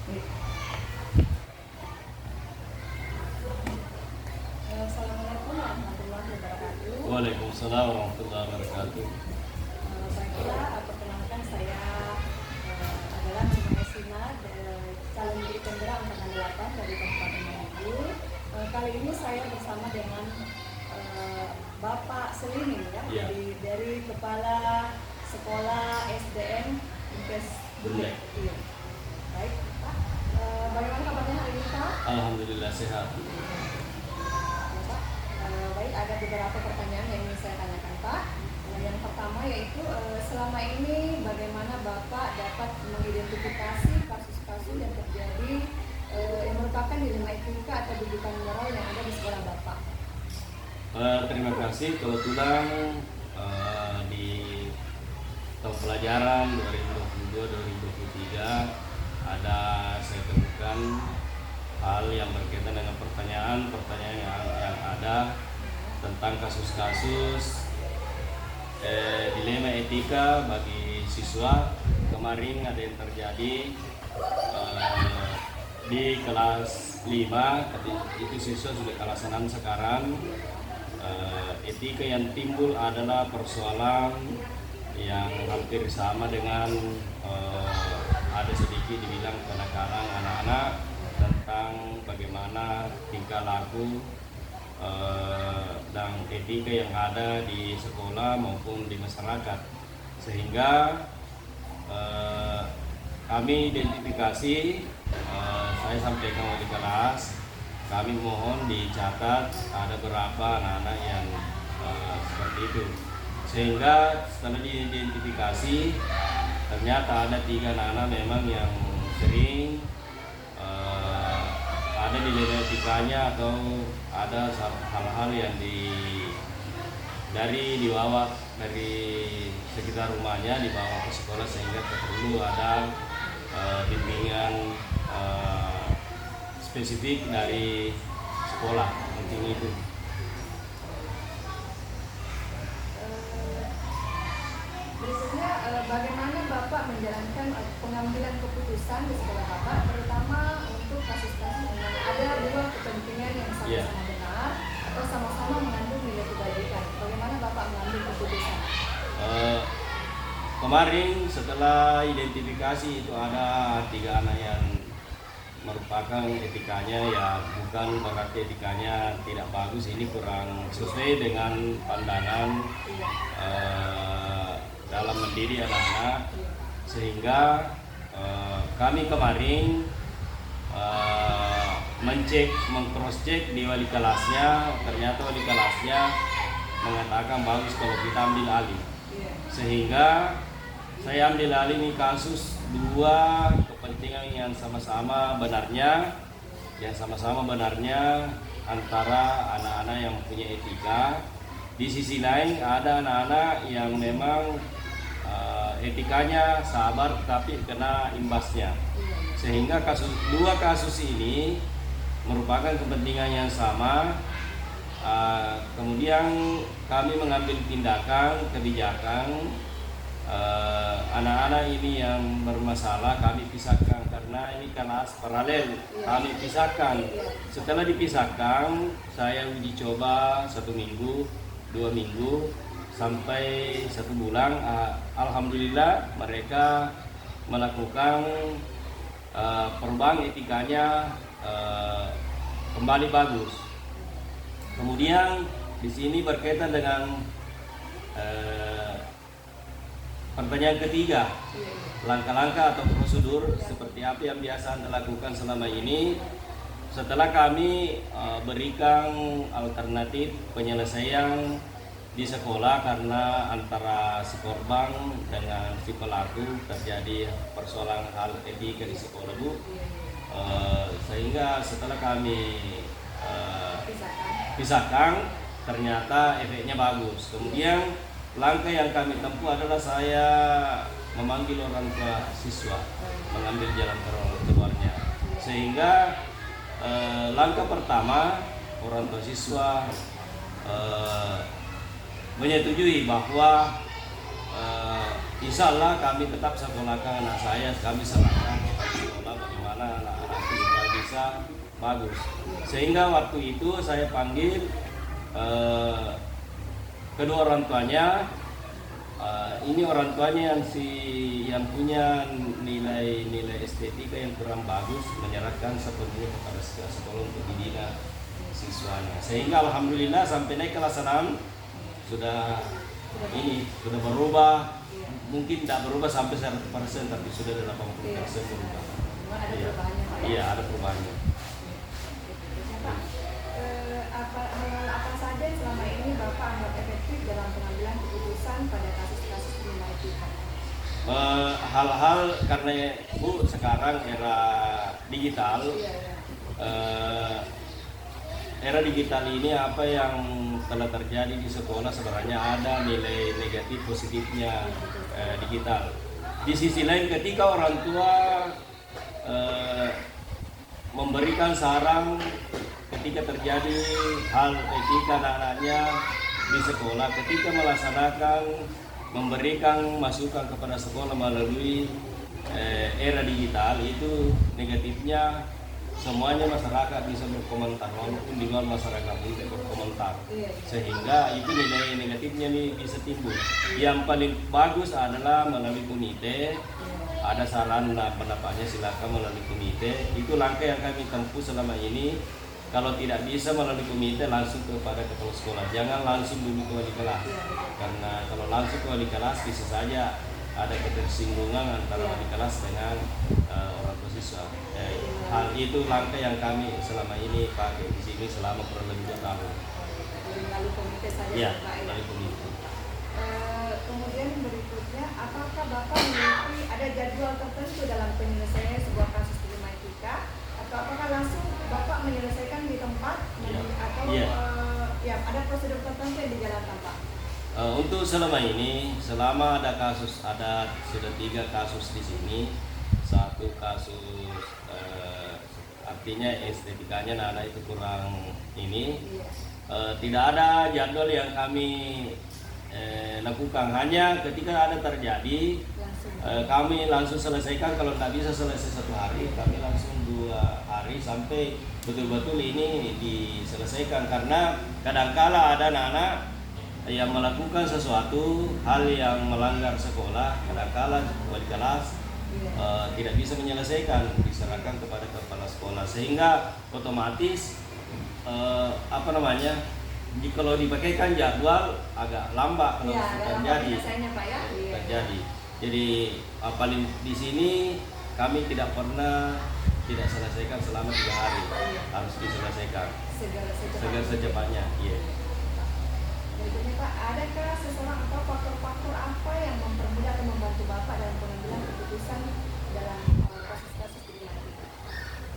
Assalamualaikum warahmatullahi wabarakatuh. Waalaikumsalam warahmatullahi wabarakatuh. Baiklah, perkenalkan saya adalah Nurma Esina, calon diri penggerak angkatan 8 dari Kabupaten Mamuju. Kali ini saya bersama dengan Bapak Selimin, ya, dari Kepala Sekolah SDN Impes Bule. Iya. Baik, Pak. Bagaimana kabarnya hari ini, Pak? Alhamdulillah sehat. Baik, ada beberapa pertanyaan yang ingin saya tanyakan, Pak. Yang pertama yaitu selama ini bagaimana Bapak dapat mengidentifikasi kasus-kasus yang terjadi yang merupakan dilema etika atau didikan moral yang ada di sekolah Bapak? Terima kasih. Kebetulan di tahun pelajaran 2022-2023 ada saya temukan hal yang berkaitan dengan pertanyaan yang ada tentang kasus-kasus dilema etika bagi siswa. Kemarin ada yang terjadi di kelas 5, itu siswa sudah kelas 6 sekarang. Etika yang timbul adalah persoalan yang hampir sama dengan ada sedikit dibilang kenakalan anak-anak tentang bagaimana tingkah laku dan etika yang ada di sekolah maupun di masyarakat, sehingga kami identifikasi, saya sampaikan wali kelas, kami mohon dicatat ada berapa anak-anak yang seperti itu, sehingga setelah diidentifikasi ternyata ada 3 anak-anak memang yang sering ada dilema etikanya atau ada hal-hal yang dibawa dari sekitar rumahnya dibawa ke sekolah, sehingga perlu ada bimbingan spesifik dari sekolah penting itu. Berikutnya, bagaimana Bapak menjalankan pengambilan keputusan di sekolah Bapak, terutama untuk kasus-kasus yang ada 2 kepentingan yang sama-sama benar atau sama-sama mengandung nilai kebaikan? Bagaimana Bapak mengambil keputusan? Kemarin setelah identifikasi itu ada 3 anak yang merupakan etikanya ya bukan berarti etikanya tidak bagus, ini kurang sesuai dengan pandangan dalam mendidik anak-anak, sehingga kami kemarin mengcross-check di wali kelasnya. Ternyata wali kelasnya mengatakan bagus kalau kita ambil alih, sehingga saya ambil alih ini kasus 2 kepentingan yang sama-sama benarnya antara anak-anak yang mempunyai etika. Di sisi lain ada anak-anak yang memang etikanya sabar tapi kena imbasnya, sehingga 2 kasus ini merupakan kepentingan yang sama. Kemudian kami mengambil tindakan kebijakan, anak-anak ini yang bermasalah kami pisahkan karena ini kelas paralel, kami pisahkan. Setelah dipisahkan saya uji coba 1 minggu, 2 minggu, sampai 1 bulan. Alhamdulillah mereka melakukan perubahan etikanya kembali bagus. Kemudian di sini berkaitan dengan pertanyaan ketiga, langkah-langkah atau prosedur seperti apa yang biasa Anda lakukan selama ini. Setelah kami berikan alternatif penyelesaian di sekolah karena antara si korban dengan si pelaku terjadi persoalan hal etika di sekolah, Bu. Sehingga setelah kami pisahkan ternyata efeknya bagus. Kemudian langkah yang kami tempuh adalah saya memanggil orang tua siswa, mengambil jalan keluarnya, sehingga langkah pertama orang tua siswa menyetujui bahwa insya Allah kami tetap sekolahkan anak saya, kami serahkan sekolah bagaimana bagus. Sehingga waktu itu saya panggil kedua orang tuanya. Ini orang tuanya yang punya nilai estetika yang kurang bagus, menyerahkan sepenuhnya kepada sekolah untuk dibina siswanya. Sehingga alhamdulillah sampai naik kelas 6 sudah berubah. Mungkin tidak berubah sampai 100%, tapi sudah 80% berubah. Ada perubahannya, Pak, ya? Iya, ada perubahannya. Pak, hal apa saja yang selama ini Bapak anggap efektif dalam pengambilan keputusan pada kasus-kasus kriminal etika? Hal-hal karena Bu sekarang era digital. Era digital ini apa yang telah terjadi di sekolah sebenarnya ada nilai negatif positifnya digital. Di sisi lain ketika orang tua memberikan saran ketika terjadi hal etika anak-anaknya di sekolah, ketika melaksanakan memberikan masukan kepada sekolah melalui era digital, itu negatifnya semuanya masyarakat bisa berkomentar, walaupun di luar masyarakat tidak berkomentar, sehingga itu nilai negatifnya nih bisa timbul. Yang paling bagus adalah melalui komite, ada saran pendapatnya silakan melalui komite. Itu langkah yang kami tempuh selama ini. Kalau tidak bisa melalui komite, langsung kepada kepala sekolah, jangan langsung dulu ke wali kelas, karena kalau langsung ke wali kelas bisa saja ada ketersinggungan antara wali kelas dengan orang tua siswa. Hal itu langkah yang kami selama ini pakai di sini selama kurang lebih 2 tahun. Melalui komite saja, Ya, Pak, ya? melalui komite. Kemudian berikutnya, apakah Bapak memiliki ada jadwal tertentu dalam penyelesaian sebuah kasus kriminal etika, atau apakah langsung Bapak menyelesaikan di tempat, atau ada prosedur tertentu yang dijalankan, Pak? Untuk selama ini, selama ada sudah 3 kasus di sini, 1 kasus artinya estetikanya anak itu kurang ini, tidak ada jadwal yang kami lakukan. Hanya ketika ada terjadi, kami langsung selesaikan. Kalau tidak bisa selesai 1 hari, kami langsung 2 hari sampai betul-betul ini diselesaikan. Karena kadangkala ada anak-anak yang melakukan sesuatu hal yang melanggar sekolah, kadangkala wali kelas tidak bisa menyelesaikan, diserahkan kepada kepala sekolah, sehingga otomatis kalau dipakaikan jadwal agak lambat kalau terjadi. Terjadi. Jadi paling di sini kami tidak pernah tidak selesaikan selama 3 hari, harus diselesaikan segera secepatnya. Iya. Berikutnya, Pak, adakah seseorang atau faktor-faktor apa yang mempermudah atau membantu Bapak dalam pengambilan keputusan dalam kasus-kasus kriminal etika?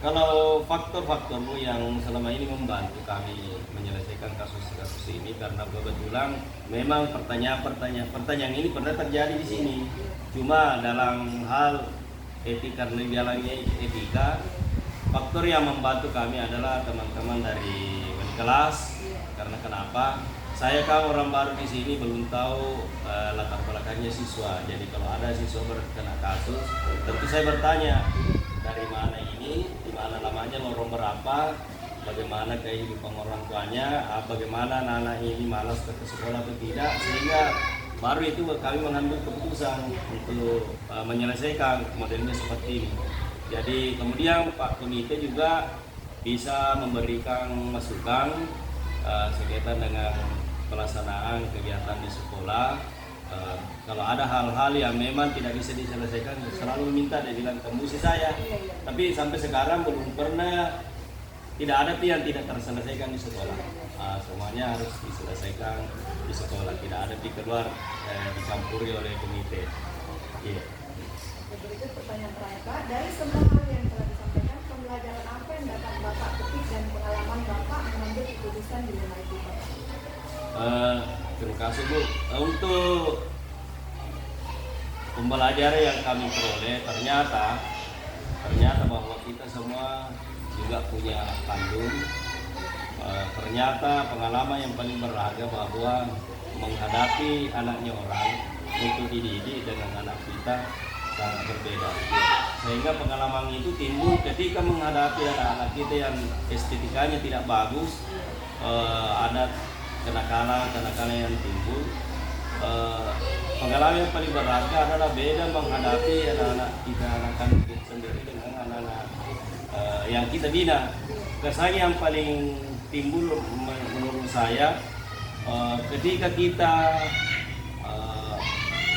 Kalau faktor-faktor yang selama ini membantu kami menyelesaikan kasus-kasus ini, karena kebetulan memang pertanyaan ini pernah terjadi di sini. Cuma dalam hal etika, lebih jalannya etika, faktor yang membantu kami adalah teman-teman dari wali kelas. Karena kenapa? Saya kan orang baru di sini, belum tahu latar belakangnya siswa. Jadi kalau ada siswa terkena kasus, tentu saya bertanya dari mana ini, di mana lamanya, lorong berapa, bagaimana kehidupan orang tuanya, bagaimana anak ini malas ke sekolah atau tidak, sehingga baru itu kami mengambil keputusan untuk menyelesaikan modelnya seperti ini. Jadi kemudian Pak Komite juga bisa memberikan masukan sekaitan dengan pelaksanaan kegiatan di sekolah. Kalau ada hal-hal yang memang tidak bisa diselesaikan, selalu minta, dia bilang tembusi saya. Tapi sampai sekarang belum pernah, tidak ada yang tidak terselesaikan di sekolah. Semuanya harus diselesaikan di sekolah, tidak ada keluar dicampuri oleh komite. Berikut pertanyaan terakhir, Pak. Dari semua hal yang telah disampaikan, pembelajaran apa yang dapat Bapak petik dan pengalaman Bapak mengambil keputusan di rumah itu, Pak? Terima kasih, Bu. Untuk pembelajaran yang kami peroleh, ternyata bahwa kita semua juga punya kandung. Ternyata pengalaman yang paling berharga bahwa menghadapi anaknya orang untuk dididik dengan anak kita, sangat berbeda. Sehingga pengalaman itu timbul ketika menghadapi anak-anak kita yang estetikanya tidak bagus, ada kenakalan yang timbul. Pengalaman yang paling berharga adalah beda menghadapi anak-anak kita, anak-anak kita sendiri dengan anak-anak yang kita bina. Kesan yang paling timbul menurut saya ketika kita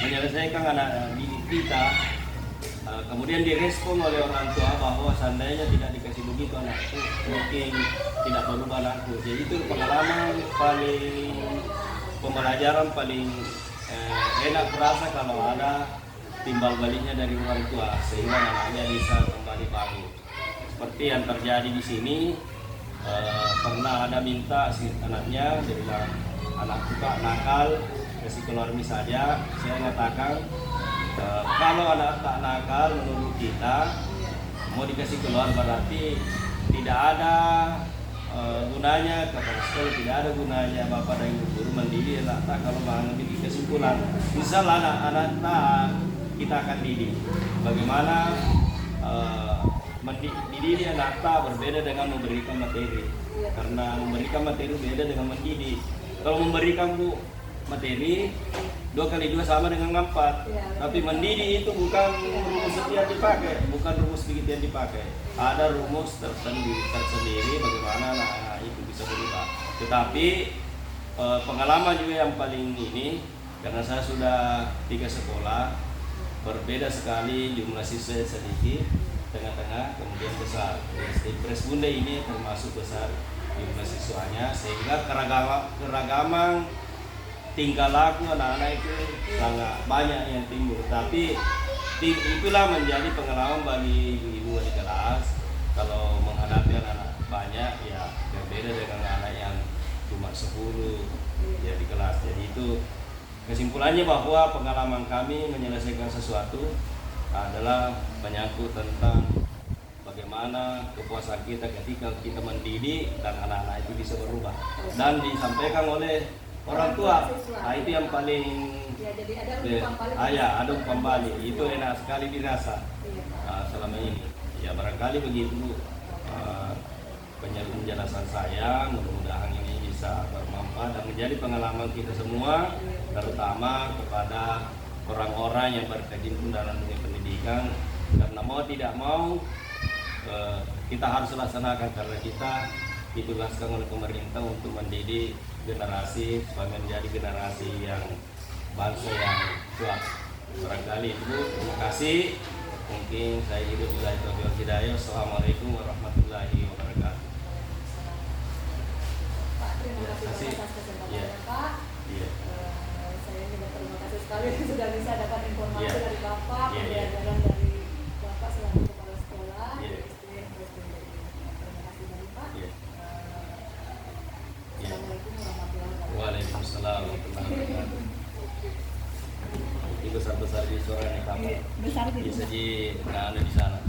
menyelesaikan anak didik kita, kemudian direspon oleh orang tua bahwa seandainya tidak dikasih begitu anakku mungkin tidak berubah anakku. Jadi itu pengalaman paling, pembelajaran paling enak terasa kalau ada timbal baliknya dari orang tua sehingga anaknya bisa kembali bagus. Seperti yang terjadi di sini, pernah ada minta si anaknya, dia bilang anakku Pak nakal, kasih keluar saja. Saya mengatakan kalau anak tak nakal menurut kita mau dikasih keluar berarti tidak ada gunanya kepala sekolah, tidak ada gunanya bapak dan ibu guru mendidik anak tak kalau mengambil kesimpulan. Misal anak-anak tak kita akan didik, bagaimana mendidik anak tak berbeda dengan memberikan materi, karena memberikan materi beda dengan mendidik. Kalau memberikan materi 2 kali 2 sama dengan 4, tapi mendidik itu bukan rumus yang dipakai, bukan rumus begitu yang dipakai. Ada rumus tersendiri bagaimana anak itu bisa berubah. Tetapi pengalaman juga yang paling ini, karena saya sudah 3 sekolah, berbeda sekali jumlah siswa sedikit, tengah-tengah, kemudian besar. SD Pres Bunda ini termasuk besar jumlah siswanya, sehingga keragaman tingkah laku anak-anak itu sangat banyak yang timbul. Tapi itulah menjadi pengalaman bagi ibu-ibu di kelas. Kalau menghadapi anak-anak banyak, ya berbeda dengan anak yang cuma 10 ya di kelas. Jadi itu kesimpulannya bahwa pengalaman kami menyelesaikan sesuatu adalah menyangkut tentang bagaimana kepuasan kita ketika kita mendidik dan anak-anak itu bisa berubah dan disampaikan oleh orang tua. Nah itu yang paling jadi ada umpan balik. Itu enak sekali dirasa selama ini. Ya barangkali begitu penjelasan saya. Mudah-mudahan ini bisa bermanfaat dan menjadi pengalaman kita semua, terutama kepada orang-orang yang berkecimpung dalam dunia pendidikan. Karena mau tidak mau kita harus laksanakan, karena kita ditugaskan oleh pemerintah untuk mendidik generasi supaya menjadi generasi yang bangsa yang kuat. Barangkali itu. Terima kasih. Mungkin saya hidup di Taufiq Hidayah. Assalamualaikum warahmatullahi wabarakatuh. Pak, terima kasih atas kesempatannya Pak. Saya juga terima kasih sekali sudah bisa dapat informasi dari Bapak, pembelajaran dari Bapak selaku kepala sekolah. Terima kasih banyak Pak. Assalamualaikum warahmatullahi wabarakatuh. Waalaikumsalam warahmatullahi wabarakatuh. Itu besar-besar di suara nih Bapak. Besar Bisa di sana.